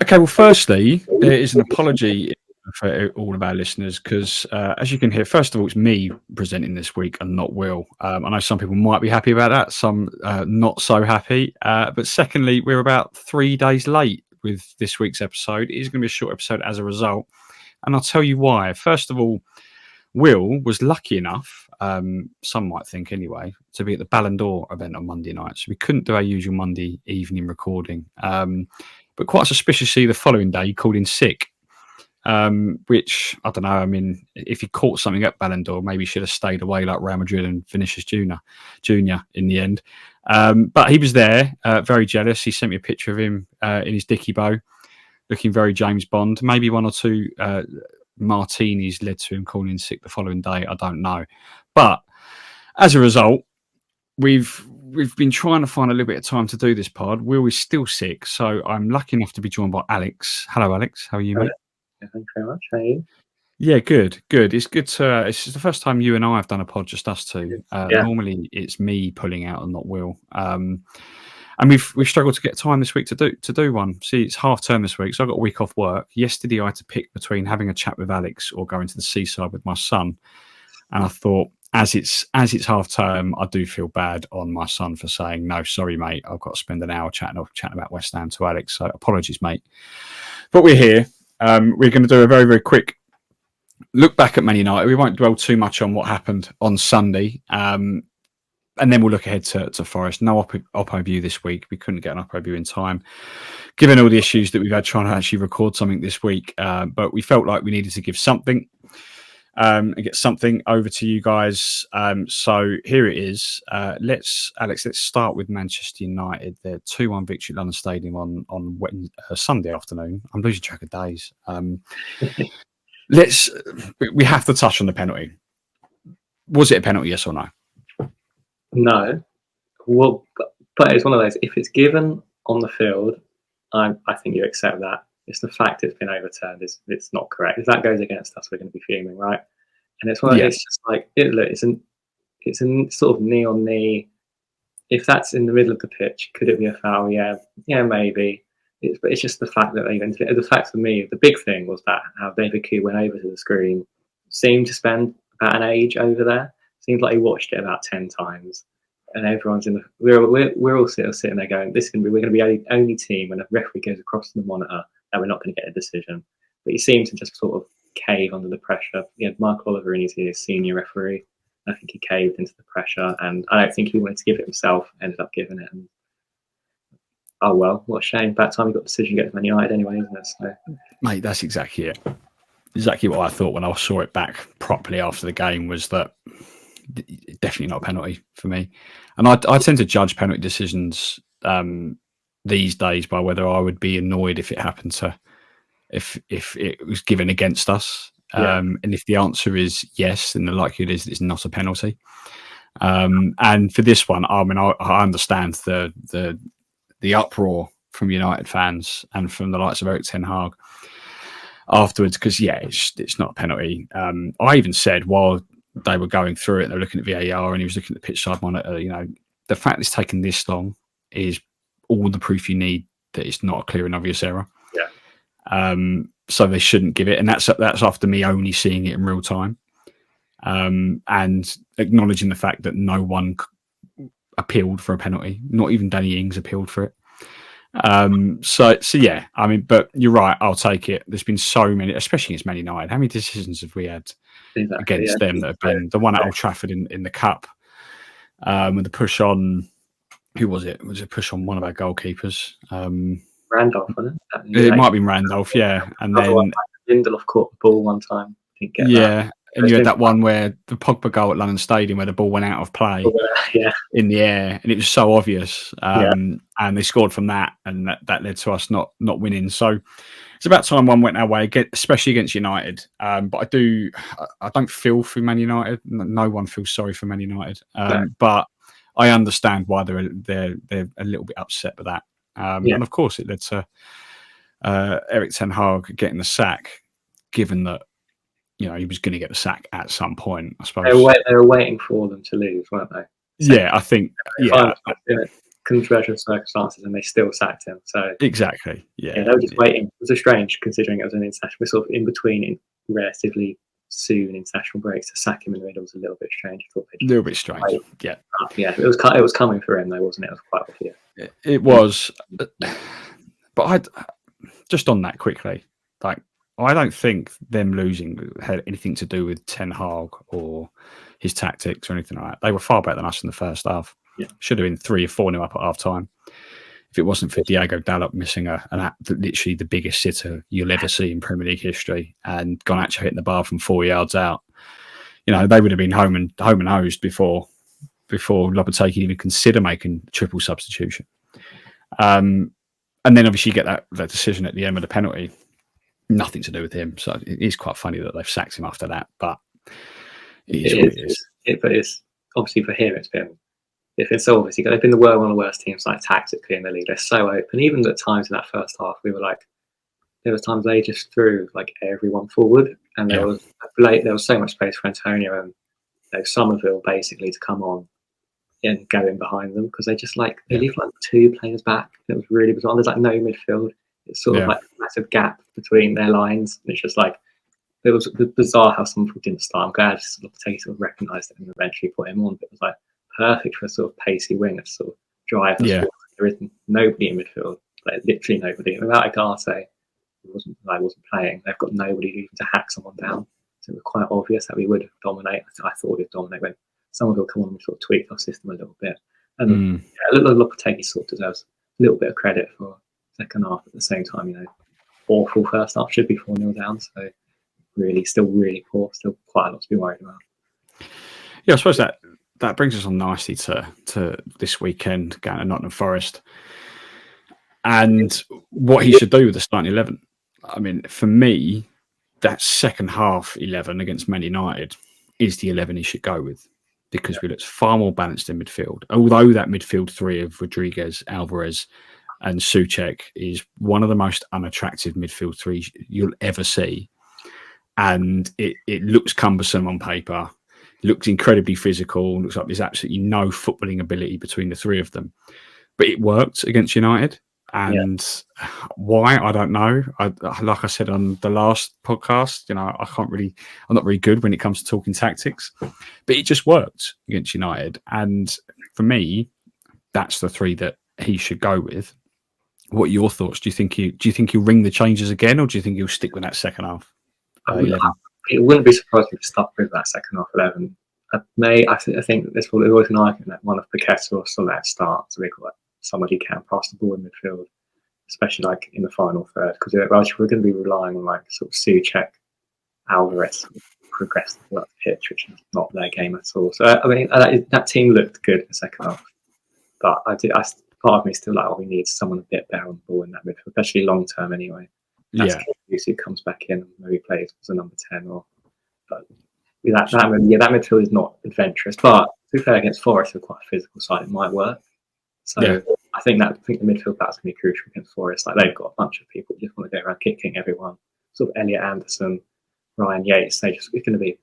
Okay, well, firstly, there is an apology for all of our listeners because, as you can hear, first of all, it's me presenting this week and not Will. I know some people might be happy about that, some not so happy. But secondly, we're about 3 days late with this week's episode. It is going to be a short episode as a result, and I'll tell you why. First of all, Will was lucky enough, some might think anyway, to be at the Ballon d'Or event on Monday night. So we couldn't do our usual Monday evening recording. But quite suspiciously, the following day, he called in sick, which, I don't know, I mean, if he caught something at Ballon d'Or, maybe he should have stayed away like Real Madrid and Vinicius Junior in the end. But he was there, very jealous. He sent me a picture of him in his dicky bow, looking very James Bond. Maybe one or two martinis led to him calling in sick the following day. I don't know. But as a result, we've been trying to find a little bit of time to do this pod. Will is still sick, so I'm lucky enough to be joined by Alex. Hello, Alex. How are you, mate? Thank you very much. How are you? Yeah, good. It's good to. It's the first time you and I have done a pod, just us two. Normally, it's me pulling out and not Will. And we've struggled to get time this week to do one. See, it's half term this week, so I got a week off work. Yesterday, I had to pick between having a chat with Alex or going to the seaside with my son. And I thought, as it's half term, I do feel bad on my son for saying, no, sorry, mate, I've got to spend an hour chatting about West Ham to Alex. So apologies, mate. But we're here. We're going to do a very, very quick look back at Man United. We won't dwell too much on what happened on Sunday. And then we'll look ahead to Forest. No Oppo view this week. We couldn't get an Oppo view in time, given all the issues that we've had trying to actually record something this week. But we felt like we needed to give something. And get something over to you guys. So here it is. Let's start with Manchester United. Their 2-1 victory at London Stadium on Sunday afternoon. I'm losing track of days. We have to touch on the penalty. Was it a penalty, yes or no? No. Well, but it's one of those. If it's given on the field, I think you accept that. It's the fact it's been overturned. It's not correct. If that goes against us, we're going to be fuming, right? And it's one. It's just like it's a sort of knee on knee. If that's in the middle of the pitch, could it be a foul? Yeah, maybe. But it's just the fact that the fact for me, the big thing was that how David Key went over to the screen, seemed to spend about an age over there. Seemed like he watched it about 10 times. And everyone's in the. We're all sitting there going, we're going to be the only team when a referee goes across the monitor that we're not going to get a decision. But he seemed to just sort of cave under the pressure. He had Mark Oliver in his senior referee. I think he caved into the pressure, and I don't think he wanted to give it himself. Ended up giving it. And oh well, what a shame. About time he got a decision against Man United anyway, isn't it? So. Mate, that's exactly it. Exactly what I thought when I saw it back properly after the game was that. Definitely not a penalty for me, and I tend to judge penalty decisions these days by whether I would be annoyed if it happened to if it was given against us, and if the answer is yes, then the likelihood is it's not a penalty. And for this one, I mean, I understand the uproar from United fans and from the likes of Erik Ten Hag afterwards, because it's not a penalty. I even said while they were going through it, they were looking at VAR and he was looking at the pitch side monitor. The fact it's taken this long is all the proof you need that it's not a clear and obvious error. Yeah. So they shouldn't give it, and that's after me only seeing it in real time, and acknowledging the fact that no one appealed for a penalty, not even Danny Ings appealed for it. So yeah, I mean, but you're right. I'll take it. There's been so many, especially against Man United. How many decisions have we had against them that have been the one at Old Trafford in the cup, with the push on? Who was it? Was it push on one of our goalkeepers? Randolph, wasn't it? It might have been Randolph, yeah. And then Lindelof caught the ball one time. Didn't get that. And you had that one where the Pogba goal at London Stadium where the ball went out of play in the air, and it was so obvious. And they scored from that, and that led to us not winning. So it's about time one went our way, especially against United. But I don't feel for Man United. No one feels sorry for Man United. But I understand why they're a little bit upset with that. And of course, it led to Erik Ten Hag getting the sack, given that he was going to get the sack at some point, I suppose. They were waiting for them to lose, weren't they? Yeah, I think. Yeah, controversial circumstances, and they still sacked him. So exactly, yeah, they were just waiting. It was a strange, considering it was an international. We're sort of in between in relatively soon international breaks. To sack him in the middle was a little bit strange. I thought a little bit strange. Yeah, it was coming for him though, wasn't it? It was quite obvious. It was, but I just on that quickly, like I don't think them losing had anything to do with Ten Hag or his tactics or anything like that. They were far better than us in the first half. Yeah. Should have been 3 or 4-0 up at half time. If it wasn't for Diogo Dalot missing literally the biggest sitter you'll ever see in Premier League history, and Garnacho hitting the bar from 4 yards out, they would have been home and hosed before Lopetegui even consider making triple substitution. And then obviously you get that decision at the end of the penalty. Nothing to do with him. So it is quite funny that they've sacked him after that. But it is what it is. But it's obviously for him, it's been so obviously they've been one of the worst teams like tactically in the league. They're so open. Even at times in that first half, we were like, there was times they just threw like everyone forward, and there was so much space for Antonio and Somerville basically to come on and go in behind them, because they just they leave like 2 players back. It was really bizarre. There's like no midfield. It's sort of like a massive gap between their lines, and it's just like it was bizarre how Somerville didn't start. I'm glad Lopetegui sort of recognised it and eventually put him on. But it was like perfect for a sort of pacey winger to sort of drive us forward. There isn't nobody in midfield, like literally nobody. Without Agate, who wasn't playing, they've got nobody even to hack someone down. So it was quite obvious that we would dominate. I thought we'd dominate when someone will come on and sort of tweak our system a little bit. And Lopetegui sort of deserves a little bit of credit for second half. At the same time, awful first half, should be 4-0 down. So still really poor, still quite a lot to be worried about. Yeah, I suppose that brings us on nicely to this weekend going to Nottingham Forest and what he should do with the starting 11. I mean, for me, that second half 11 against Man United is the 11 he should go with, because we looked far more balanced in midfield. Although that midfield 3 of Rodriguez, Alvarez and Souček is one of the most unattractive midfield 3s you'll ever see. And it looks cumbersome on paper, looks incredibly physical, looks like there's absolutely no footballing ability between the 3 of them. But it worked against United. And why, I don't know. Like I said on the last podcast, I'm not very good when it comes to talking tactics, but it just worked against United. And for me, that's the 3 that he should go with. What are your thoughts? Do you think he'll ring the changes again, or do you think he'll stick with that second half 11? It wouldn't be surprised if he stuck with that second half 11. I think there's probably always an argument that one of Paqueta or Soler starts. So we've got somebody who can pass the ball in midfield, especially like in the final third, because we're going to be relying on like sort of Souček, Alvarez progress the pitch, which is not their game at all. So I mean, that team looked good in the second half, but part of me still like, we need someone a bit better on the ball in that midfield, especially long term anyway. That's who comes back in and maybe plays as a number 10 but that midfield is not adventurous. But to be fair, against Forest, they're quite a physical side, it might work. So I think the midfield battle's going to be crucial against Forest. Like, they've got a bunch of people who just want to go around kicking everyone. Sort of Elliot Anderson, Ryan Yates. It's going to be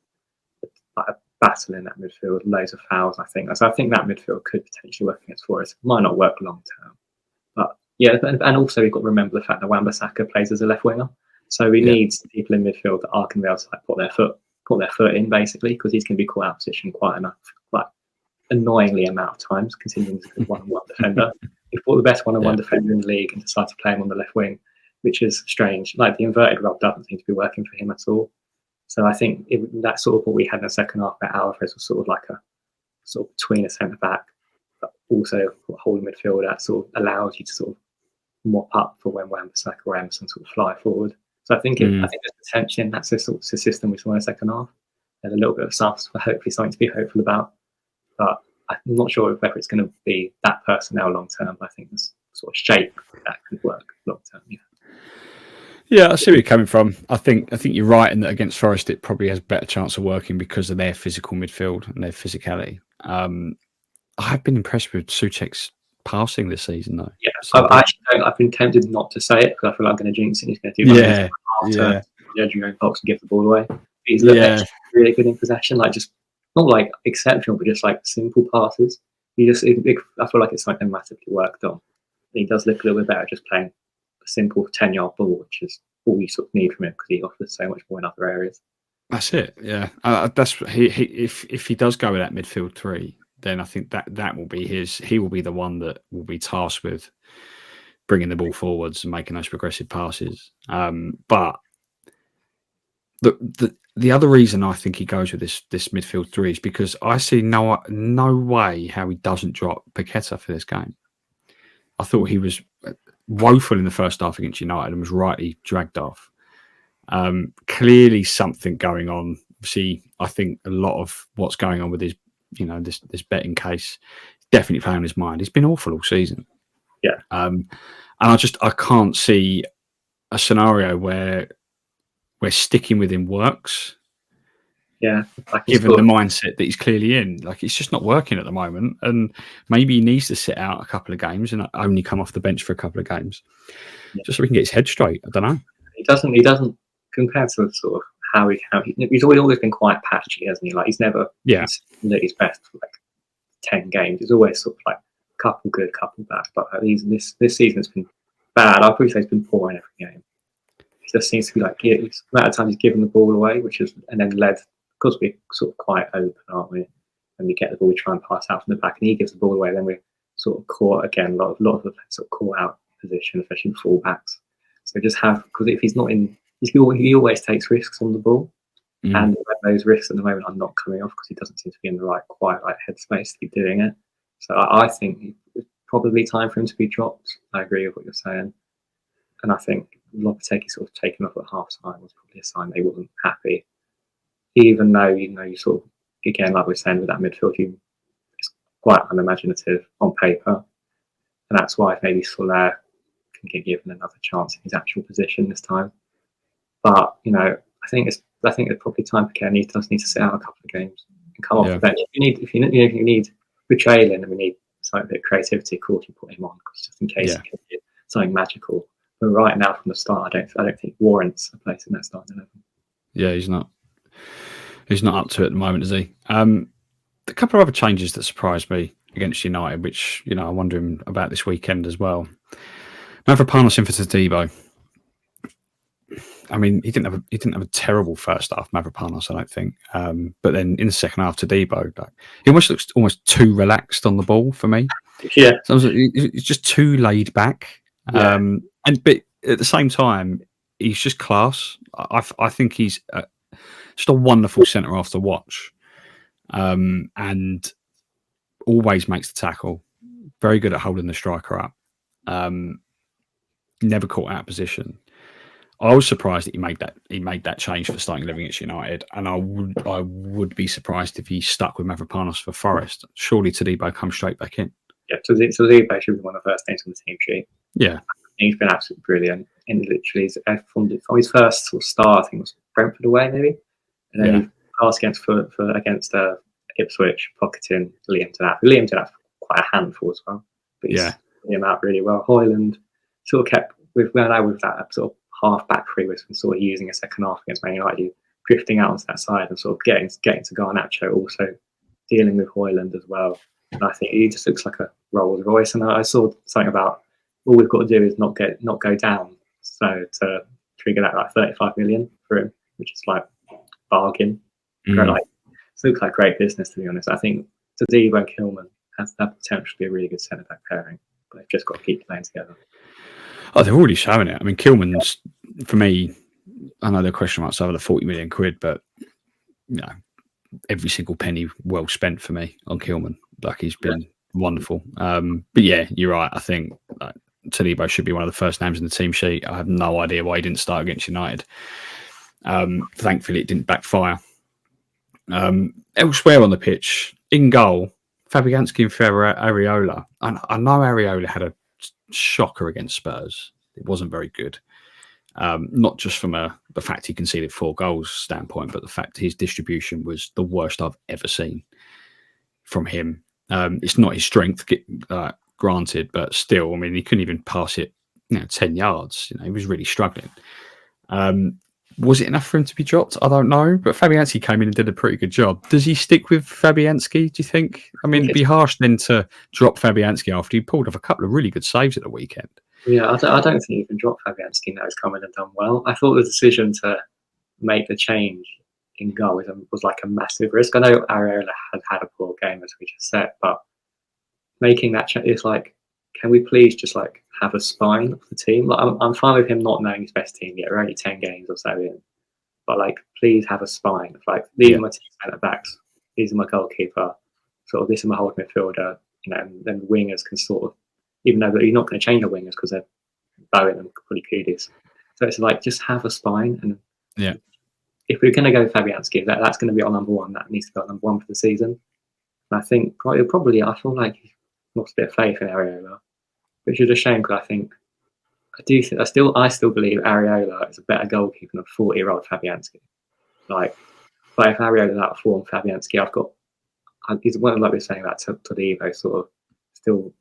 like a battle in that midfield. Loads of fouls, I think. So I think that midfield could potentially work against Forest. Might not work long term, but and also we've got to remember the fact that Wan-Bissaka plays as a left winger. So we need people in midfield that are going to be able to put their foot in, basically, because he's going to be caught out of position quite annoyingly amount of times, considering he's a good one-on-one defender. We've brought the best one-on-one defender in the league and decided to play him on the left wing, which is strange. Like, the inverted rub doesn't seem to be working for him at all. So I think that's sort of what we had in the second half, where Alvarez was sort of like a sort of between a centre-back, but also holding midfield that sort of allows you to sort of mop up for when Wan-Bissaka or Emerson sort of fly forward. So I think there's potential, and that's the sort of system we saw in the second half. There's a little bit of stuff for hopefully something to be hopeful about. But I'm not sure whether it's going to be that personnel long term. But I think there's sort of shape that could work long term. Yeah, I see where you're coming from. I think you're right in that against Forest it probably has a better chance of working because of their physical midfield and their physicality. I have been impressed with Souček's passing this season, though. Yeah, so I've been tempted not to say it because I feel like I'm going to jinx it. He's going to do the edge of your own box and give the ball away. He's really good in possession, like just not like exceptional, but just like simple passes. I feel like it's something massively worked on. He does look a little bit better just playing a simple 10-yard ball, which is all you sort of need from him because he offers so much more in other areas. That's it. Yeah, that's if he does go with that midfield three, then I think that will be his. He will be the one that will be tasked with bringing the ball forwards and making those progressive passes. But the other reason I think he goes with this midfield three is because I see no way how he doesn't drop Paqueta for this game. I thought he was woeful in the first half against United and was rightly dragged off. Clearly something going on. See, I think a lot of what's going on with his, this betting case, definitely playing on his mind. He's been awful all season. Yeah. And I can't see a scenario where sticking with him works. Yeah. Given the mindset that he's clearly in, like it's just not working at the moment, and maybe he needs to sit out a couple of games and only come off the bench for a couple of games, just so he can get his head straight. I don't know. He doesn't compare to sort of how he's always been quite patchy, hasn't he? Like he's never lit his best for like 10 games. He's always sort of like couple good, couple bad. But this season has been bad. I'd probably say it's been poor in every game. It just seems to be like the amount of times he's given the ball away, and then led, because we're sort of quite open, aren't we? When we get the ball, we try and pass out from the back, and he gives the ball away. Then we're sort of caught again. A lot of the players sort of caught out position, especially full-backs. So just because if he's not in, he always takes risks on the ball, and those risks at the moment are not coming off because he doesn't seem to be in the quite right headspace to be doing it. So I think it's probably time for him to be dropped. I agree with what you're saying, and I think Lopetegui sort of taking off at half time was probably a sign they wasn't happy. Even though you sort of, again, like we're saying with that midfield, it's quite unimaginative on paper, and that's why maybe Soler can get given another chance in his actual position this time. But I think it's probably time for Kenny. He does need to sit out a couple of games and come off the bench. If you need we're trailing and we need something, a bit of creativity, of course you put him on, because just in case he can do something magical. But right now from the start, I don't think warrants a place in that starting 11. Yeah, he's not. He's not up to it at the moment, is he? A couple of other changes that surprised me against United, which I wonder about this weekend as well. Mavropanos in for Todibo. I mean, he didn't have a terrible first half, Mavropanos, I don't think. But then in the second half, Todibo, he almost looks almost too relaxed on the ball for me. Yeah, so he's just too laid back. Yeah. But at the same time, he's just class. I think he's just a wonderful centre half to watch, and always makes the tackle. Very good at holding the striker up. Never caught out of position. I was surprised that he made that change for starting 11 against United, and I would be surprised if he stuck with Mavropanos for Forest. Surely Todibo comes straight back in. Yeah, Todibo should be one of the first names on the team sheet. Yeah, he's been absolutely brilliant. And literally, from his first sort of start, I think it was Brentford away maybe, and then he passed against Ipswich, pocketing Liam to that quite a handful as well. But he's put him out really well. Højlund sort of kept with that sort of half back three, was sort of using a second half against Man United, drifting out onto that side and sort of getting to Garnacho, also dealing with Højlund as well. And I think he just looks like a Rolls Royce. And I saw something about all we've got to do is not go down. So to trigger that, like 35 million for him, which is like bargain. It looks like great business, to be honest. I think Todibo and Kilman has that potential to be a really good centre back pairing, but they've just got to keep playing together. Oh, they're already showing it. I mean, Kilman's, for me, I know the question marks over the 40 million quid, but every single penny well spent for me on Kilman. Like, he's been wonderful. But yeah, you're right. I think Todibo should be one of the first names in the team sheet. I have no idea why he didn't start against United. Thankfully, it didn't backfire. Elsewhere on the pitch, in goal, Fabianski and Areola. I know Areola had a shocker against Spurs. It wasn't very good. Not just from the fact he conceded 4 goals standpoint, but the fact his distribution was the worst I've ever seen from him. It's not his strength, granted, but still, I mean, he couldn't even pass it 10 yards. He was really struggling. Was it enough for him to be dropped? I don't know. But Fabianski came in and did a pretty good job. Does he stick with Fabianski, do you think? I mean, it'd be harsh then to drop Fabianski after he pulled off a couple of really good saves at the weekend. Yeah, I don't think you can drop Fabianski now. He's come in and done well. I thought the decision to make the change in goal was like a massive risk. I know Areola had a poor game, as we just said, but making that change is like, can we please just like have a spine of the team? Like, I'm fine with him not knowing his best team yet. We're only 10 games or so in, but like, please have a spine. Like, these are my two centre backs. These are my goalkeeper. Sort of, this is my holding midfielder. You know, and then the wingers can sort of, even though you're not going to change the wingers because they're Bowen and probably Kudus. So it's like, just have a spine. And if we're going to go Fabianski, that's going to be our number one. That needs to be our number one for the season. And I think probably I feel like he's lost a bit of faith in Areola, which is a shame because I still believe Areola is a better goalkeeper than a 40-year-old Fabianski. Like, but if Areola's out of form, Fabianski, he's one like we were saying about Todivo, sort of still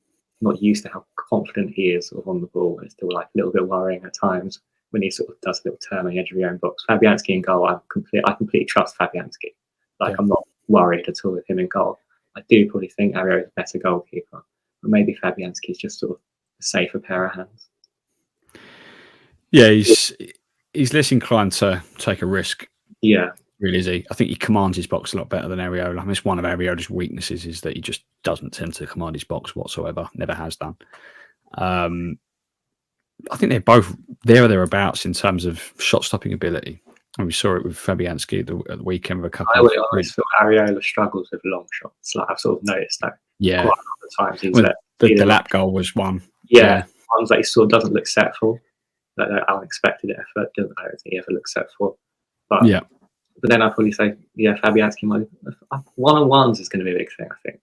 not used to how confident he is sort of on the ball. It's still like a little bit worrying at times when he sort of does a little turn on the edge of your own box. Fabianski in goal, I completely trust Fabianski. Like, I'm not worried at all with him in goal. I do probably think Areola is a better goalkeeper, but maybe Fabianski is just sort of a safer pair of hands. Yeah, he's less inclined to take a risk. Yeah. Really, is he? I think he commands his box a lot better than Areola. I mean, it's one of Areola's weaknesses is that he just doesn't tend to command his box whatsoever. Never has done. I think they're both there or thereabouts in terms of shot-stopping ability. And we saw it with Fabianski at the weekend with a couple. I always feel Areola struggles with long shots. Like, I've sort of noticed that. Yeah. Quite a lot of times the lap goal was one. Yeah. Ones that he sort of doesn't look set for. Like unexpected effort. I don't think he ever looks set for. But yeah. But then I'd probably say, Fabianski might. One-on-ones is going to be a big thing, I think.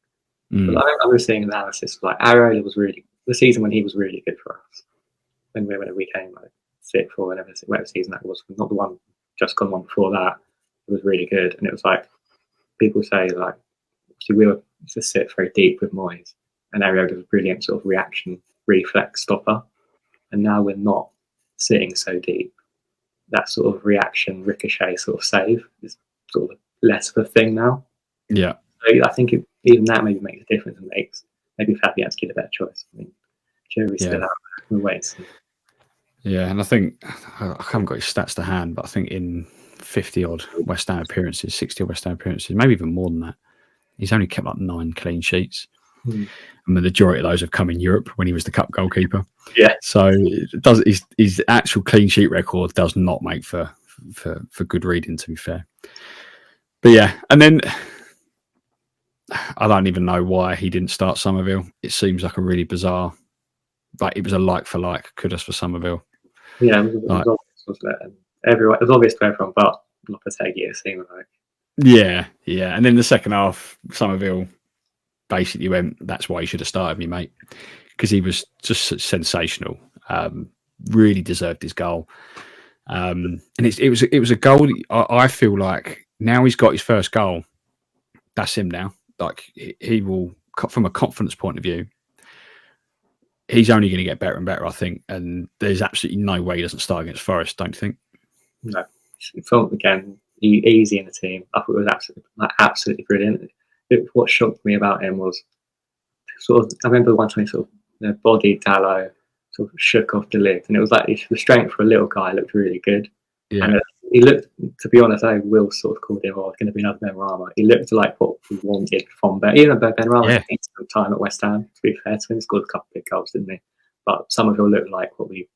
But I was seeing analysis like Areola was really the season when he was really good for us. When we came like sixth or whatever season that was, not the one just gone one before that. It was really good, and it was like people say like, see, we were to sit very deep with Moyes, and Areola was a brilliant sort of reaction reflex stopper, and now we're not sitting so deep. That sort of reaction ricochet sort of save is sort of less of a thing now. Yeah. So I think even that maybe makes a difference and makes maybe Fabianski the better choice. I mean, jury's still out. We'll wait and see. Yeah, and I think I haven't got his stats to hand, but I think in 50-odd West Ham appearances, 60-odd West Ham appearances, maybe even more than that, he's only kept like 9 clean sheets. And the majority of those have come in Europe when he was the cup goalkeeper. Yeah. So his actual clean sheet record does not make for good reading, to be fair. But yeah, and then I don't even know why he didn't start Somerville. It seems like a really bizarre, like it was a like for like Kudus for Somerville. Yeah, it was obvious, wasn't it? And everyone, it was obvious to everyone, but Lopetegui, it seemed like. Yeah. And then the second half, Somerville basically went, that's why you should have started me, mate, because he was just sensational. Really deserved his goal. And it was a goal that I feel like now he's got his first goal. That's him now. Like he will, from a confidence point of view, he's only going to get better and better, I think. And there's absolutely no way he doesn't start against Forest, don't you think? No. Felt again easy in the team. I thought it was absolutely brilliant. What shocked me about him was sort of, I remember one time he sort of bodied Dallo, sort of shook off the lid, and it was like the strength for a little guy looked really good. Yeah. And he looked, to be honest, I will sort of called him, it's going to be another Benrahma. He looked like what we wanted from even Benrahma had some time at West Ham, to be fair to him. He scored a couple of big goals, didn't he? But Somerville looked like what we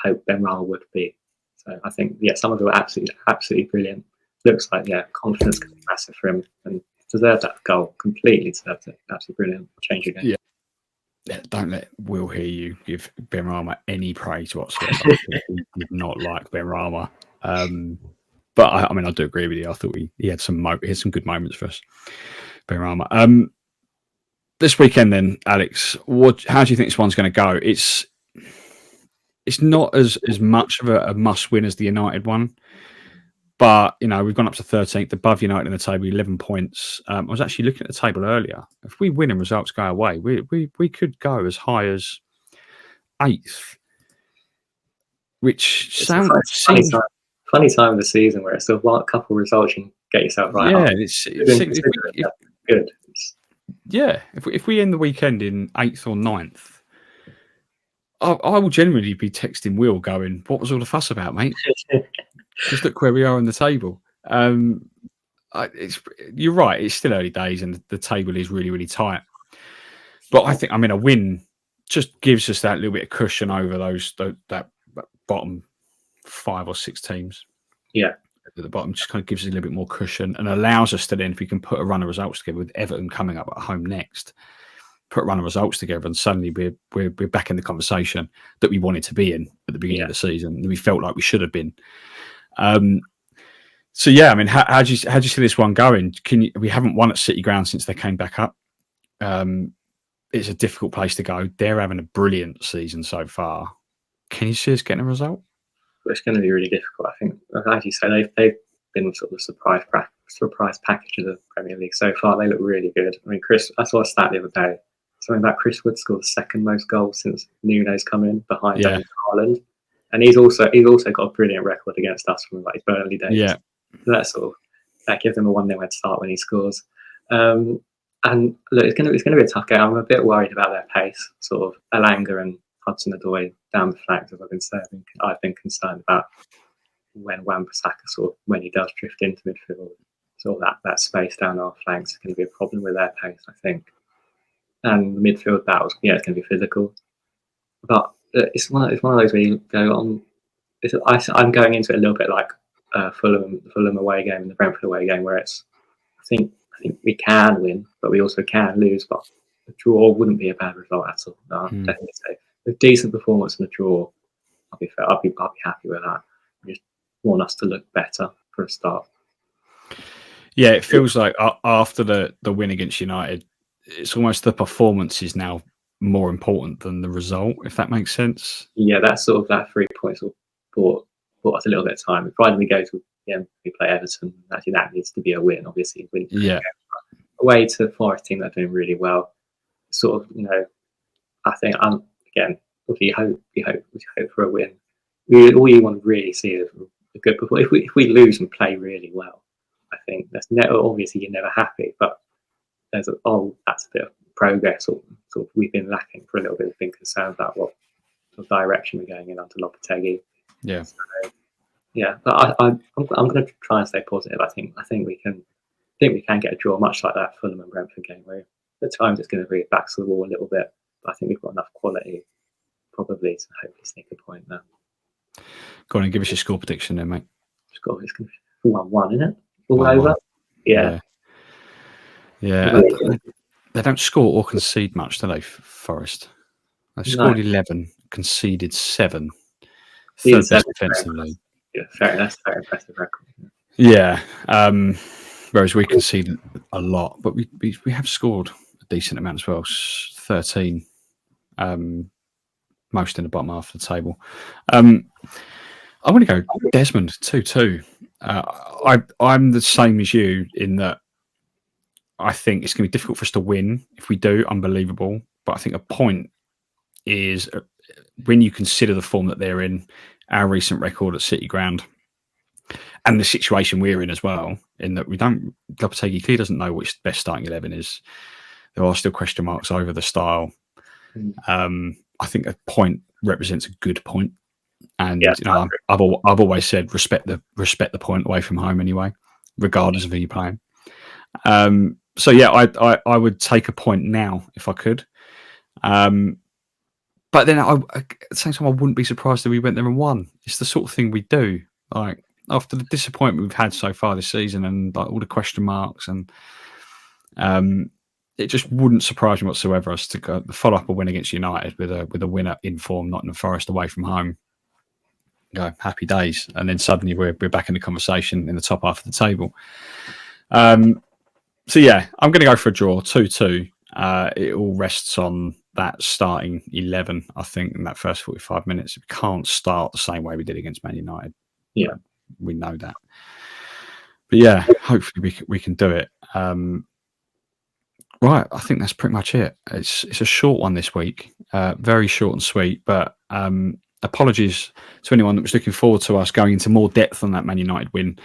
hoped Benrahma would be. So I think, Somerville absolutely brilliant. Looks like, confidence could be massive for him, and deserved that goal. Completely deserved it. Absolutely brilliant. Change again. Yeah, don't let Will hear you give Benrahma any praise whatsoever. He did not like Benrahma. But I mean, I do agree with you. I thought he had some good moments for us, Benrahma. This weekend, then, Alex, how do you think this one's going to go? It's not as much of a must win as the United one. But, we've gone up to 13th, above United in the table, 11 points. I was actually looking at the table earlier. If we win and results go away, we could go as high as 8th, which seems... funny time of the season where it's still a couple of results you can get yourself right Yeah, up. it's Good. if we end the weekend in 8th or 9th, I will genuinely be texting Will going, "What was all the fuss about, mate? Just look where we are on the table." You're right. It's still early days, and the table is really, really tight. But I think, a win just gives us that little bit of cushion over that bottom 5 or 6 teams. Yeah. At the bottom, just kind of gives us a little bit more cushion and allows us to then, if we can put a run of results together with Everton coming up at home next, put a run of results together, and suddenly we're back in the conversation that we wanted to be in at the beginning of the season, and we felt like we should have been. So yeah, how do you see this one going? We haven't won at City Ground since they came back up. It's a difficult place to go. They're having a brilliant season so far. Can you see us getting a result? It's going to be really difficult. I think, as you say, they've been sort of the surprise package of the Premier League so far. They look really good. I saw a stat the other day, something about Chris Wood scored the second most goals since Nuno's come in, behind Haaland, and he's also got a brilliant record against us from his Burnley days. Yeah, so that gives him a 1-0 head start when he scores. And look, it's going to be a tough game. I'm a bit worried about their pace. Sort of Elanga and Hudson-Odoi down the flanks, as I've been saying. I've been concerned about when Wan-Bissaka when he does drift into midfield, sort of that space down our flanks is going to be a problem with their pace, I think. And the midfield battles, it's going to be physical. But it's one of those where you go on. I'm going into it a little bit like Fulham away game and the Brentford away game, where I think we can win, but we also can lose. But a draw wouldn't be a bad result at all. No, I'd definitely say a decent performance in the draw. I'll be happy with that. I just want us to look better for a start. Yeah, it feels like after the win against United, it's almost the performance is now more important than the result, if that makes sense. Yeah, that's sort of that 3 points bought us a little bit of time. Provided we go to we play Everton, actually that needs to be a win. Obviously, away to Forest team that are doing really well. Sort of, I think we hope for a win. All you want to really see is a good performance. If we lose and play really well, I think that's obviously you're never happy, but that's a bit of progress. Or sort of we've been lacking for a little bit. We've been concerned about what sort of direction we're going in under Lopetegui. Yeah. So, but I'm going to try and stay positive. I think we can get a draw, much like that Fulham and Brentford game, where at times it's going to be back to the wall a little bit. But I think we've got enough quality, probably, to hopefully sneak a point there. Go on and give us your score prediction then, mate. It's going to be 1-1, isn't it? All over. Yeah. They don't score or concede much, do they, Forest? They scored 11, conceded 7. Third best defensively. Yeah, that's a very impressive record. Yeah. Whereas we conceded a lot, but we have scored a decent amount as well. 13. Most in the bottom half of the table. I'm going to go Desmond 2-2. I'm the same as you in that I think it's going to be difficult for us to win. If we do, unbelievable. But I think a point is when you consider the form that they're in, our recent record at City Ground, and the situation we're in as well, in that Lopetegui clearly doesn't know which best starting 11 is. There are still question marks over the style. I think a point represents a good point. And I've always said respect the point away from home anyway, regardless of who you're playing. So yeah, I would take a point now if I could. But then at the same time, I wouldn't be surprised if we went there and won. It's the sort of thing we do. Like after the disappointment we've had so far this season, and like all the question marks, and it just wouldn't surprise me whatsoever us to go follow up a win against United with a winner in form, Nottingham Forest away from home. Go happy days, and then suddenly we're back in the conversation in the top half of the table. So yeah, I'm going to go for a draw, 2-2. It all rests on that starting 11. I think in that first 45 minutes, we can't start the same way we did against Man United. Yeah, we know that. But yeah, hopefully we can do it. Right, I think that's pretty much it. It's a short one this week, very short and sweet. But apologies to anyone that was looking forward to us going into more depth on that Man United win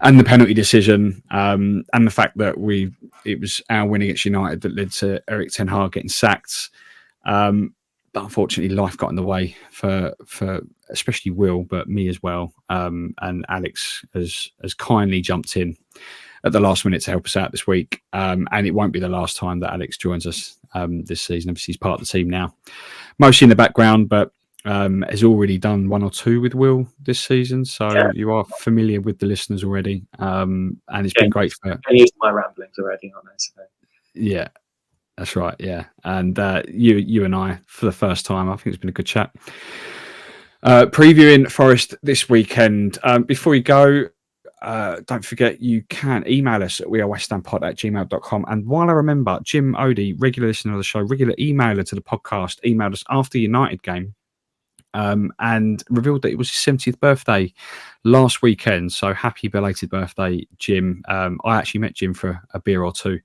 and the penalty decision, and the fact that it was our win against United that led to Erik Ten Hag getting sacked. But unfortunately, life got in the way for especially Will, but me as well. And Alex has kindly jumped in at the last minute to help us out this week. And it won't be the last time that Alex joins us this season. Obviously, he's part of the team now, mostly in the background, but has already done 1 or 2 with Will this season. So you are familiar with the listeners already. And it's been great for... I used my ramblings already, aren't I? So. Yeah. That's right, yeah. And you and I, for the first time, I think it's been a good chat. Previewing Forest this weekend. Before you go, don't forget you can email us at wearewesthampod@gmail.com. And while I remember, Jim Odie, regular listener of the show, regular emailer to the podcast, emailed us after the United game and revealed that it was his 70th birthday last weekend. So happy belated birthday, Jim. I actually met Jim for a beer or two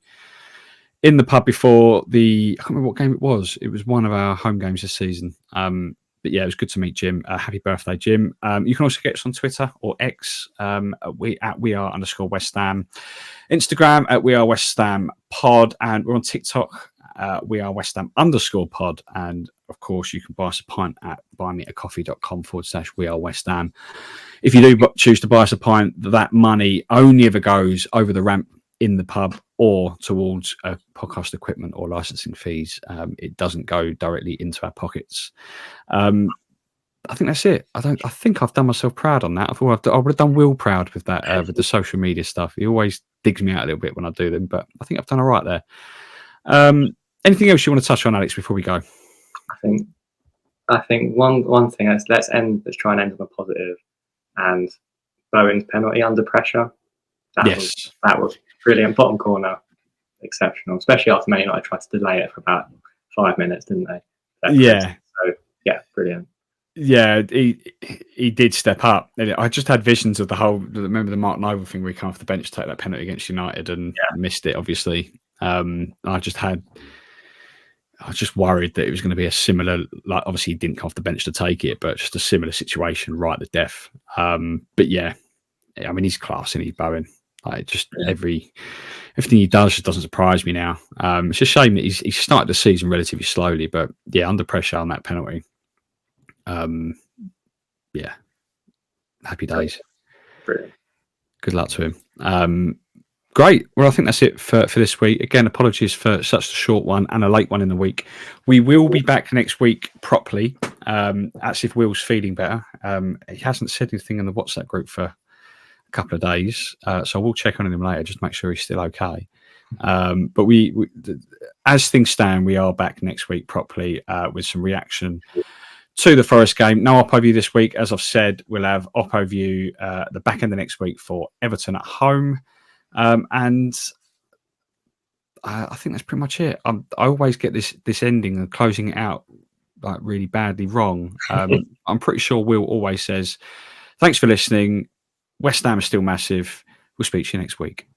in the pub before I can't remember what game it was. It was one of our home games this season. But yeah, it was good to meet Jim. Happy birthday, Jim. You can also get us on Twitter or X at @weare_West Ham, Instagram at wearewesthampod, and we're on TikTok wearewestham_pod. And of course, you can buy us a pint at buymeacoffee.com/wearewestham. If you do choose to buy us a pint, that money only ever goes over the ramp in the pub or towards podcast equipment or licensing fees. It doesn't go directly into our pockets. I think that's it. I think I've done myself proud on that. I thought I would have done Will proud with that, with the social media stuff. He always digs me out a little bit when I do them, but I think I've done all right there. Anything else you want to touch on, Alex, before we go? I think one thing is let's try and end on a positive. And Bowen's penalty under pressure. That was brilliant. Bottom corner, exceptional. Especially after Man United tried to delay it for about 5 minutes, didn't they? Yeah. So yeah, brilliant. Yeah, he did step up. I just had visions of remember the Martin Noble thing where he came off the bench to take that penalty against United and missed it, obviously. I was just worried that it was going to be a similar, like obviously he didn't come off the bench to take it, but just a similar situation right at the death. But yeah, I mean, he's class, isn't he, Bowen? Like everything he does just doesn't surprise me now. It's a shame that he's started the season relatively slowly, but yeah, under pressure on that penalty. Yeah, happy days. Brilliant. Good luck to him. Great. Well, I think that's it for this week. Again, apologies for such a short one and a late one in the week. We will be back next week properly. Actually, if Will's feeling better. He hasn't said anything in the WhatsApp group for a couple of days, so we'll check on him later just to make sure he's still okay. But we as things stand, we are back next week properly with some reaction to the Forest game. No Oppo view this week. As I've said, we'll have Oppo view the back end of next week for Everton at home. And I think that's pretty much it. I always get this ending and closing it out like really badly wrong. I'm pretty sure Will always says, thanks for listening. West Ham is still massive. We'll speak to you next week.